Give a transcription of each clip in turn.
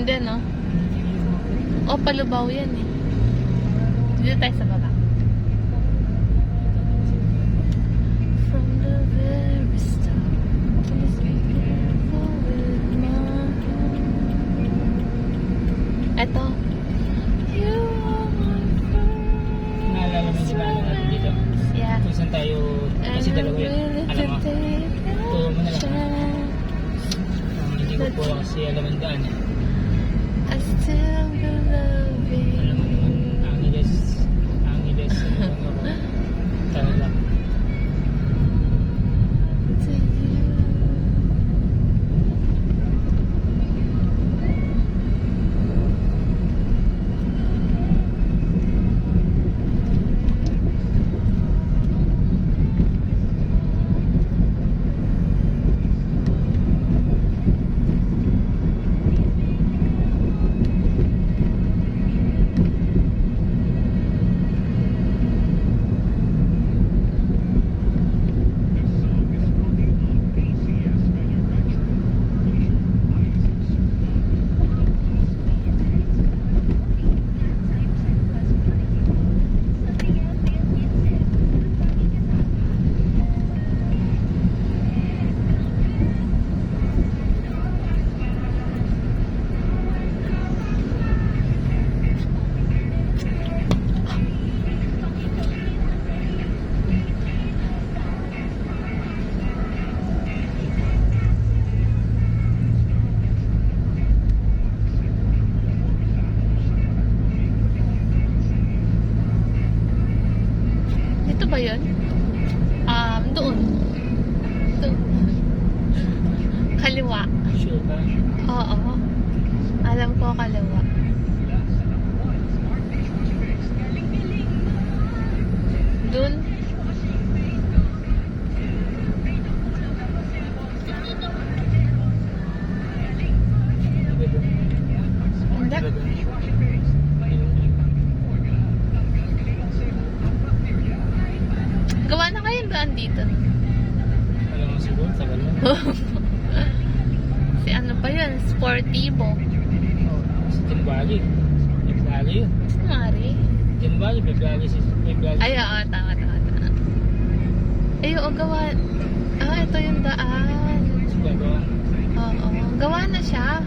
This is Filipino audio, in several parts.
Hindi, no? O, Palubaw yan eh. Dito tayo sa baba. From the very start, please be careful with my hand. Eto. You are my friend. Naalala mo yung lalo natin dito? Yeah. Kung saan tayo, kasi dalawa yun. Alam mo? Turo mo na lang. Hindi ko po kasi alam ang daan eh. I still be loving. Alam mo naman, Angeles, ano ako, talaga. To you. Ito ba yun? Doon. Doon. Kaliwa. Sure ka? Oo. Alam ko kaliwa. Doon. Hindi. Gawa na kayong daan dito. Alam mo siguro, tagal mo. Si ano pa yun? Sportivo. Si Timbali. Timbali yun. Mari. Timbali, may vloggy. Ay, oo. Tama. Ay, oo, gawa. Ito yung daan. Gagawa. Oo. Gawa na siya.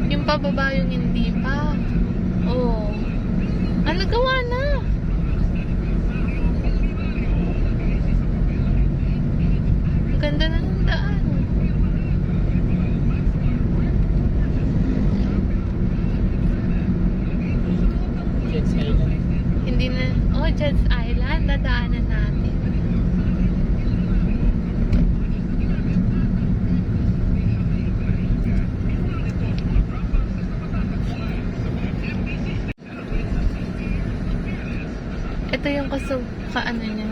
Yung pababa yung hindi pa. Oo. Ano, gawa na. Ang ganda na ng daan. Jets Island. Hindi na. Jets Island. Dadaanan natin. Ito yung kaano niya.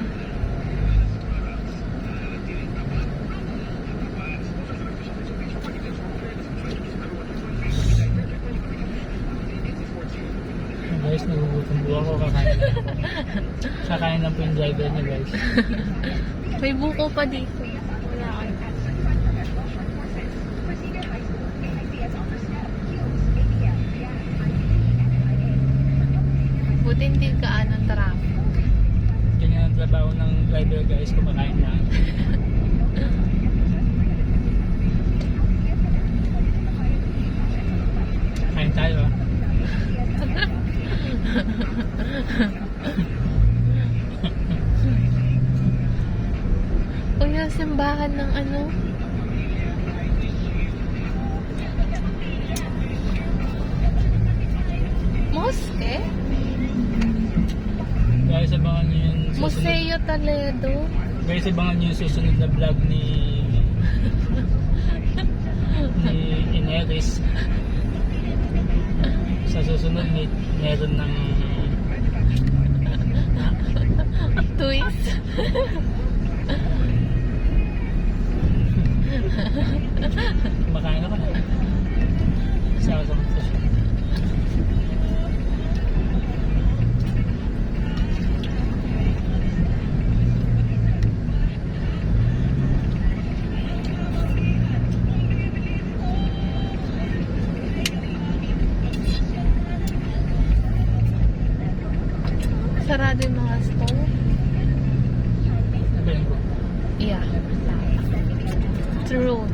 Guys, nagugutom po ako. Kakain na ako. Kakain lang po yung driver niya, guys. May buko pa dito. Wala ka. Buti hindi ka anong traffic. Ganyan ang trabaho ng driver, guys. Kumakain lang. Kain tayo, ah. Uy, yung simbahan ng ano? Mosque? Guys, abangan nyo yung susunod. Museo Toledo? Guys, abangan nyo yung susunod na vlog ni Ineris. Sa susunod, meron ng Twist? kumakain ako na. Sa ako sa sarado yung mga store. Ano yun bro? Yeah. True.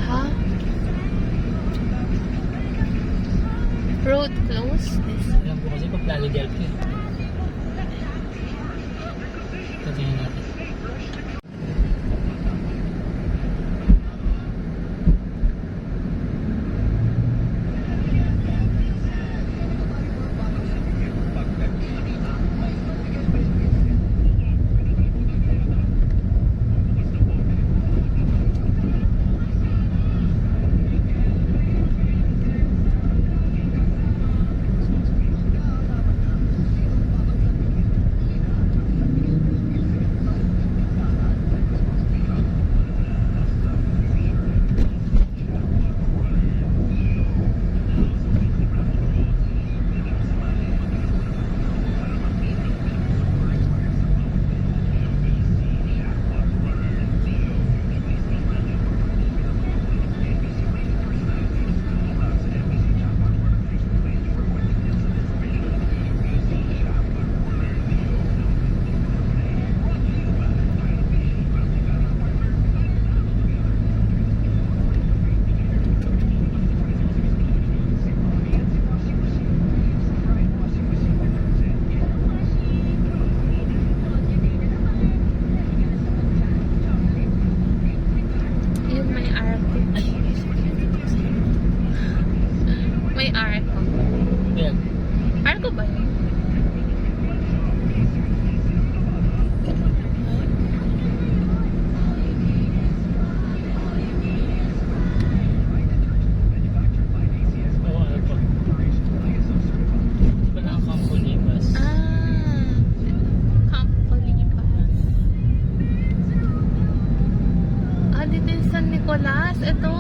Huh? Road closed? Alam ko kasi pag Philadelphia. Tingnan natin. Yun, may arco. May arco. Ayan. Arco ba yun? Oo, ano po. Di ba nakakampo Libas? Campo Lipas. Dito yung San Nicolas. Ito.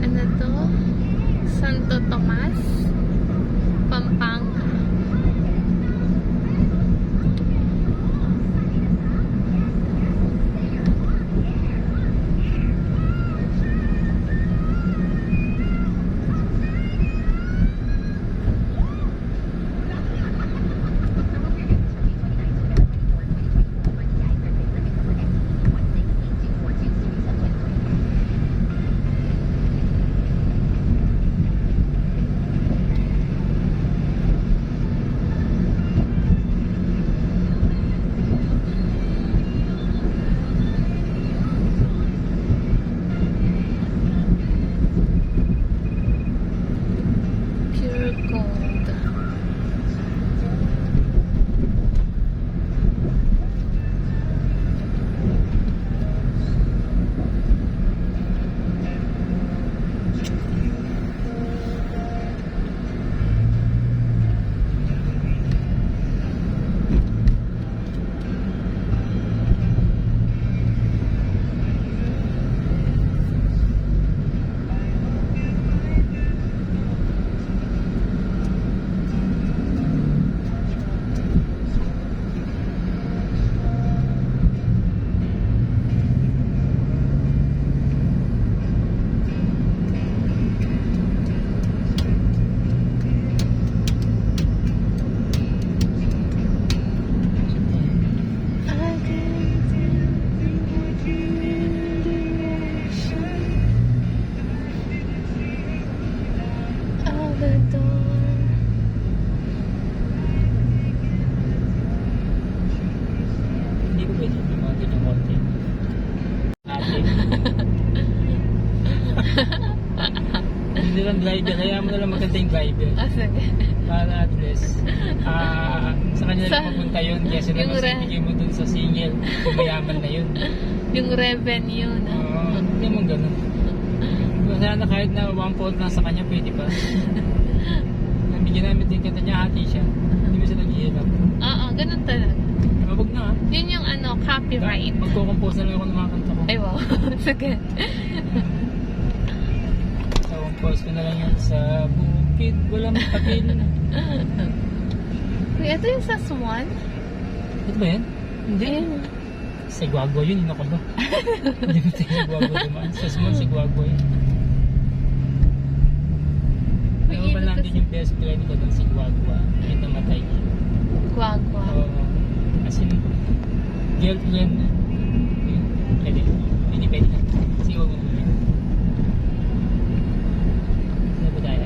Ano to? Santo Tomas, Pampanga. Pure gold. Hindi ko pwede yung mga ganyang konti. Ate. Hindi lang driver. Kaya mo na lang maganda yung driver. Sige. Para at least, sa kanya Sa- lang pupunta yun. Kasi yung naman re- ibigay mo dun sa single. Kung mayaman na yun. Yung revenue, no? Oo, hindi naman ganun. Sana kahit na 1/4 lang sa kanya, pwede pa. Nabigyan namin din kanta niya, hati siya. Hindi mo siya naghihirap. Oo, ganun talaga. Wag na Yun yung copyright. Magko-compose na lang ako ng mga kanta ko. Ay, wow. Sige. Post ko na lang yan sa bukid. Walang papel. Uy, ito yung sa Swan? Ito ba yan? Hindi. Ayun. Sa Guagua yun, yun ako ba? Hindi ko tayo sa Guagua dumaan. Sa small, sa Guagua yun. May Ano ba ilog lang kasi. din yung best friend ko doon si Guagua. Ay, namatay. Guagua. Oo. As in, girlfriend. Pwede. Hindi pwede ka. Sige, huwag mo muna. Ano ba tayo?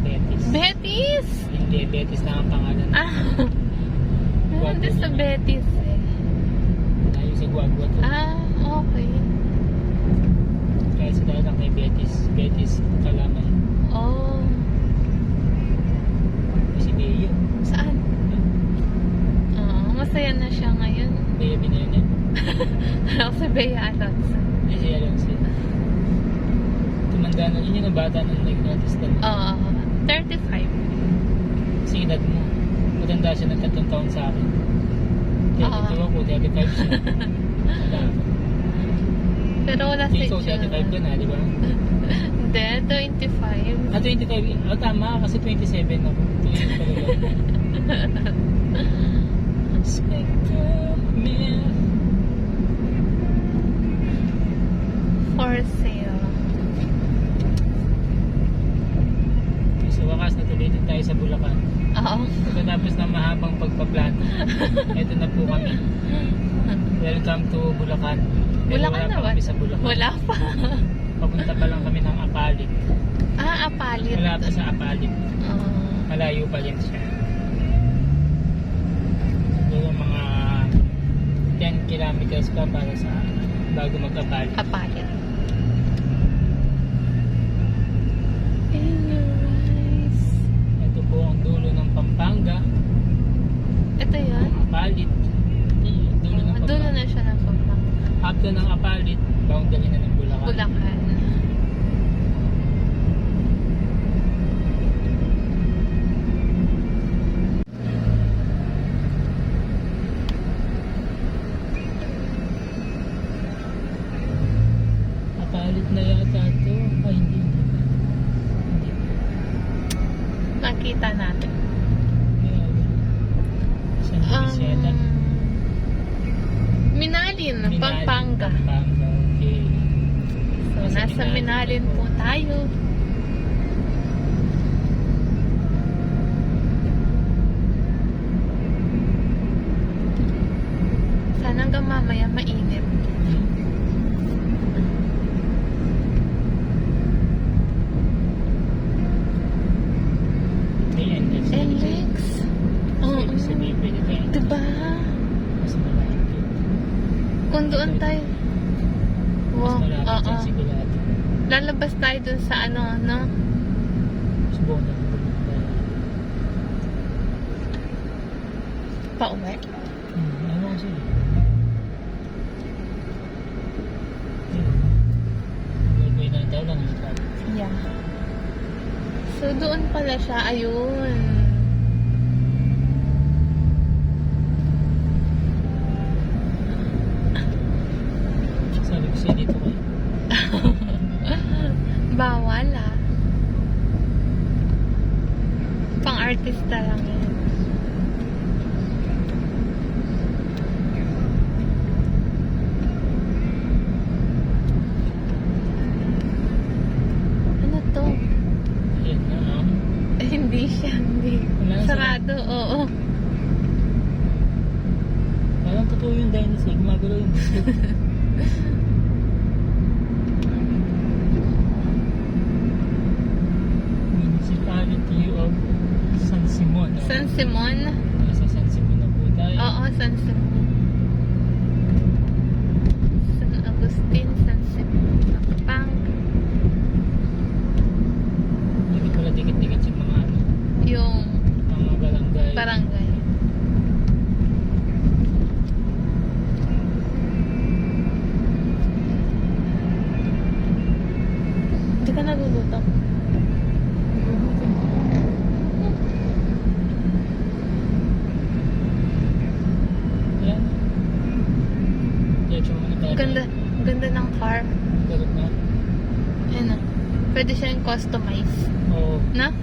Betis. Betis! Hindi, Betis lang ang pangalan. Ah. Nandun sa Betis eh. Tayo sa Guagua to. Ah, okay. Kaya sa tayo lang kay Betis. Betis, Kalamay. Oh. Si Bea. Saan? Masaya na siya ngayon. Bea Binayonan. Ako sa Bea Alonso. Ay, si Alonso. Tumanda na. Yun yung bata nung nag-notice na. Oo. 35. Kasi edad mo. Matanda siya ng 3 taon sa akin. 32 ako, 35 siya. Wala ako. Pero wala sa Ikaw, 35 ka na, di ba? Hindi, 25. Ah, 25. Oh, tama, kasi 27 ako. 28 pala yun. For sale. Sa wakas, natuloy din tayo sa Bulacan. Oo. Pagkatapos ng mahabang pagpaplano, ito na po kami. Welcome to Bulacan. Pero Bulacan wala na pa ba? kami sa Bulacan. Wala pa. Papunta pa lang kami ng Apalit. Ah, Apalit. Wala pa sa Apalit. Oo. Malayo pa rin siya. Siguro mga 10 kilometers pa para sa bago mag-Apalit. Apalit. In your eyes. Ito po ang dulo ng Pampanga. Ito yun? Apalit. Dulo ng Dulo Pampanga. na siya ng Pampanga. After ng Apalit, boundary na ng Bulacan. Bulacan. Apalit na yata ito. Ay, hindi. Hindi. Nakita natin. San Vicente. Minalin, Minalin, Pampanga. Pampanga, okay. So, nasa Minalin po tayo. Sana hanggang mamaya mainit. May NX. NLEX. Oo. Ibig sabihin, pwede tayo. Diba? Mas malapit. Kung doon tayo. Mas Wow. malapit Oo. yan sigurado. Lalabas tayo dun sa ano, no? Mas buong na tayo. Pauwi. Ano kasi? Gagawin na tayo lang. Yeah. So, doon pala siya. Ayun. Sabi ko siya dito kayo. Bawal ah. Pang-artista lang yan. Ano to? Ayan na, Hindi siya, hindi. Wala na Sarado, oo. Parang totoo yung dinosaur. Gumagalaw yung gusto. Municipality of San Simon. San Simon? Nasa San Simon na po tayo. Oo, San Simon. San Agustin, San Simon. Pampanga. Hindi pala dikit-dikit yung mga ano, Yung mga barangay. barangay. Hindi ka nagugutom. Ayan. Diretso mo na tayo. Ganda ng car. Garot na. Ayan na. Pwede siyang customize. Oo. Na?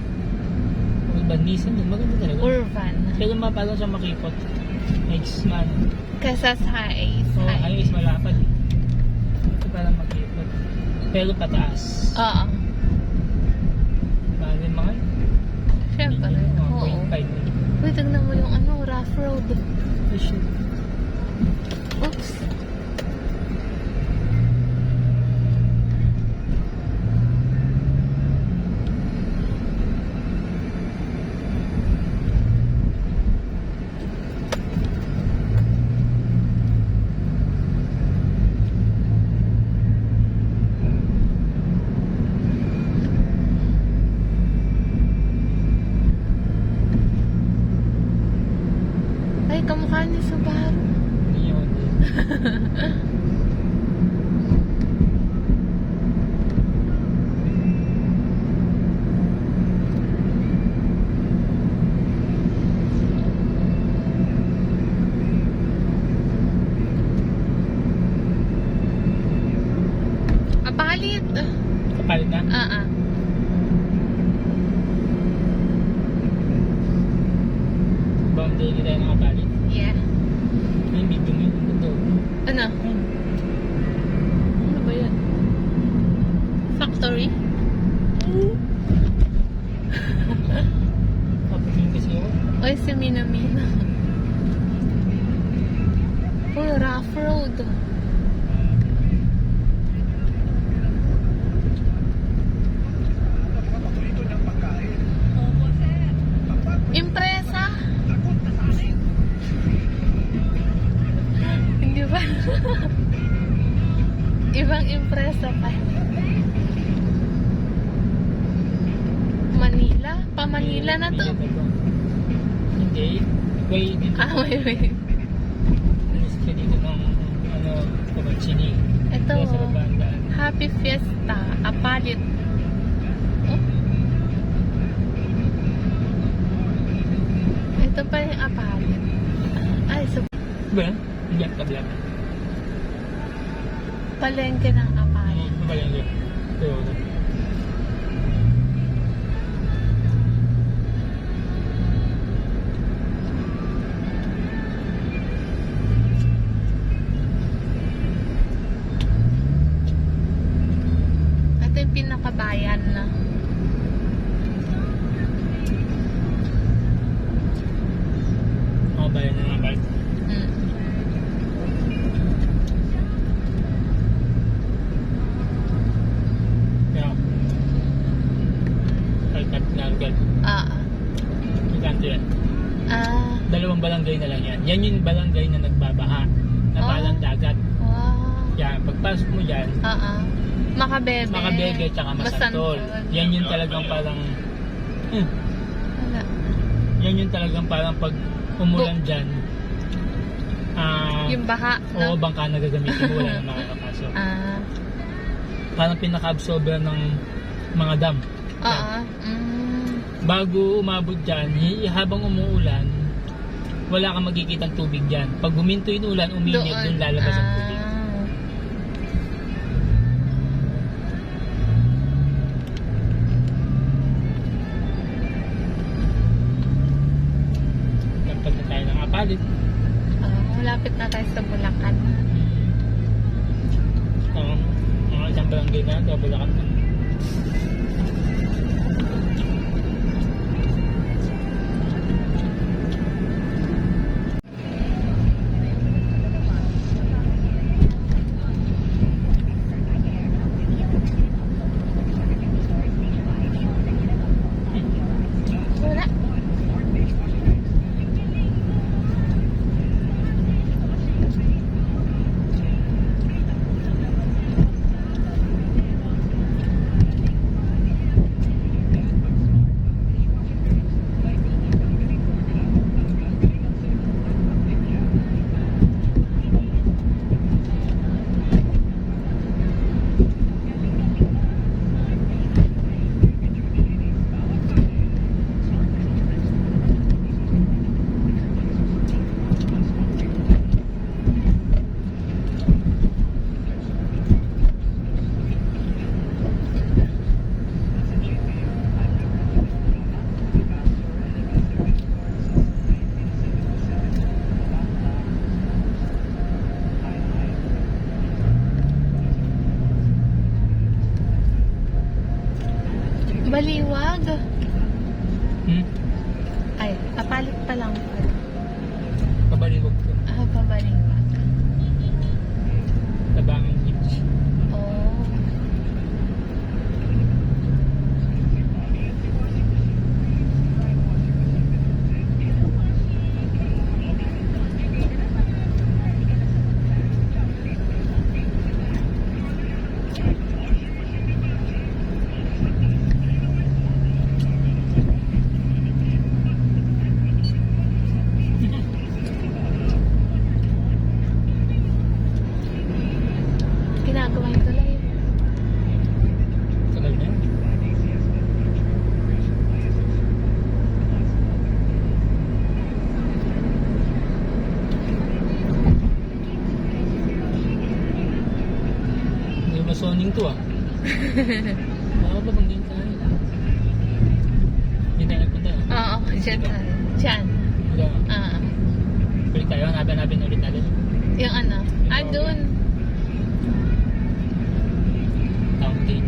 Urban Nissan din. Maganda talaga. Urban. Pero mapalang siya makipot. Next man. Kesa sa Ace. Oo, ayos malapad. Ito parang makipot. Pero pataas. Oo. Bali mga Siyempre. Oo. 0.5. Uy, tignan mo yung ano, rough road. Oh, shit. Oops. Ay, kamukha ni Subaru. Yun. Kapalit. Kapalit na? Ah. Boundary tayo ng kapalit. Yeah. Yung video mo yun. Ito. Ano? Ano ba yan? Factory? Kapagin kasi yun. Oy, si Minamina. Uy, rough road. Impresa. Hindi ba? Ibang impresa pa. Manila? Pa-Manila na to. Hindi. Way dito. Ah, wait. Alis ka dito ng ano, Kumachini. Ito. Kaya sa babandaan. Happy Fiesta. Apalit. Oh. Ito pa yung apalit. Ay, so Ba? Hindi. Kablang. palengke ng apalit. Ano ba yan? Pero, Ito yung pinakabayan na. mga bayan na naman. Mm. Kaya, kalkat na agad. Ah. Ikanto yan. Ah. Dalawang barangay na lang yan. Yan yung barangay na nagbabaha. Na Ah. palang dagat. Wow. Yan, pagpasok mo dyan, Makabebe. Makabebe tsaka Masantol. Yan yung talagang parang Wala. yan yung talagang parang pag umulan dyan, Yung baha, oo, no? bangka na gagamitin mo, wala na makakapasok. Ah. Parang pinaka-absorber ng mga dam. Oo. Bago umabot dyan, habang umuulan, wala kang makikitang tubig dyan. Pag huminto yung ulan, uminit, doon lalabas ang tubig. Lampas na tayo ng Apalit. Malapit na tayo sa Bulacan. Mga isang barangay na, Bulacan na. Wala. Baliwag. Hmm? Ay, kapalit pa lang pala. Pabaliwag ko. Ah, pabaliwag. Tabangang beach. Oh. Ginagawa yung tulay. Tagal na yun. Hindi masoning to ah. Makapabangin tayo. Hindi tayo nagpunta ah. Oo, dyan tayo. Dyan. Wala. Ah, Balik tayo, hanapin ulit natin. yung ano? Ah, dun. Fountain.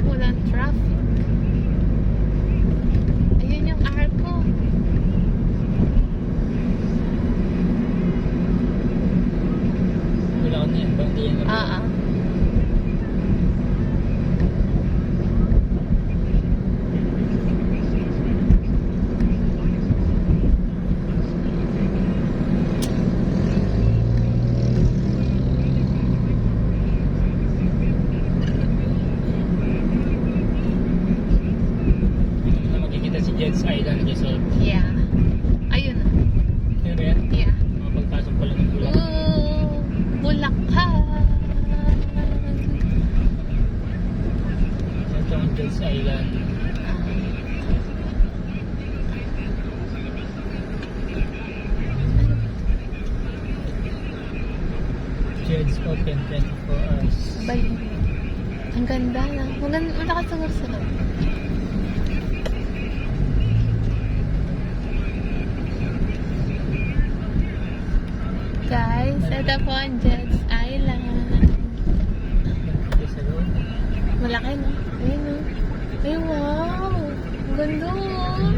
Walang traffic. Ayun yung arko. Wala ko na yan. Bang di yan na. Ah. Na makikita si Jets Island Resort. Yeah. Ayun na. Yun ba yan? Yeah. Mga pagpasok pala ng bulak. Ooh, Bulacan. Ito ang Jets Island. Jets open 24 hours. Bali. Ang ganda na. Malakas siguro sa loob. Guys, ito po ang Jets Island. Ito sa loob. Malaki, no? Ayun, no? Ay, wow! Ang ganda, oh!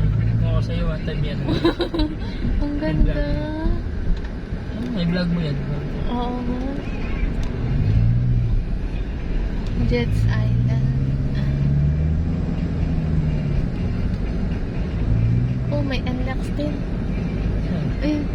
Ako sa'yo, one time yan. Ang ganda. May vlog mo yan. Oo. Jets Island. Oh, may unlocks din. Yan. Ayun.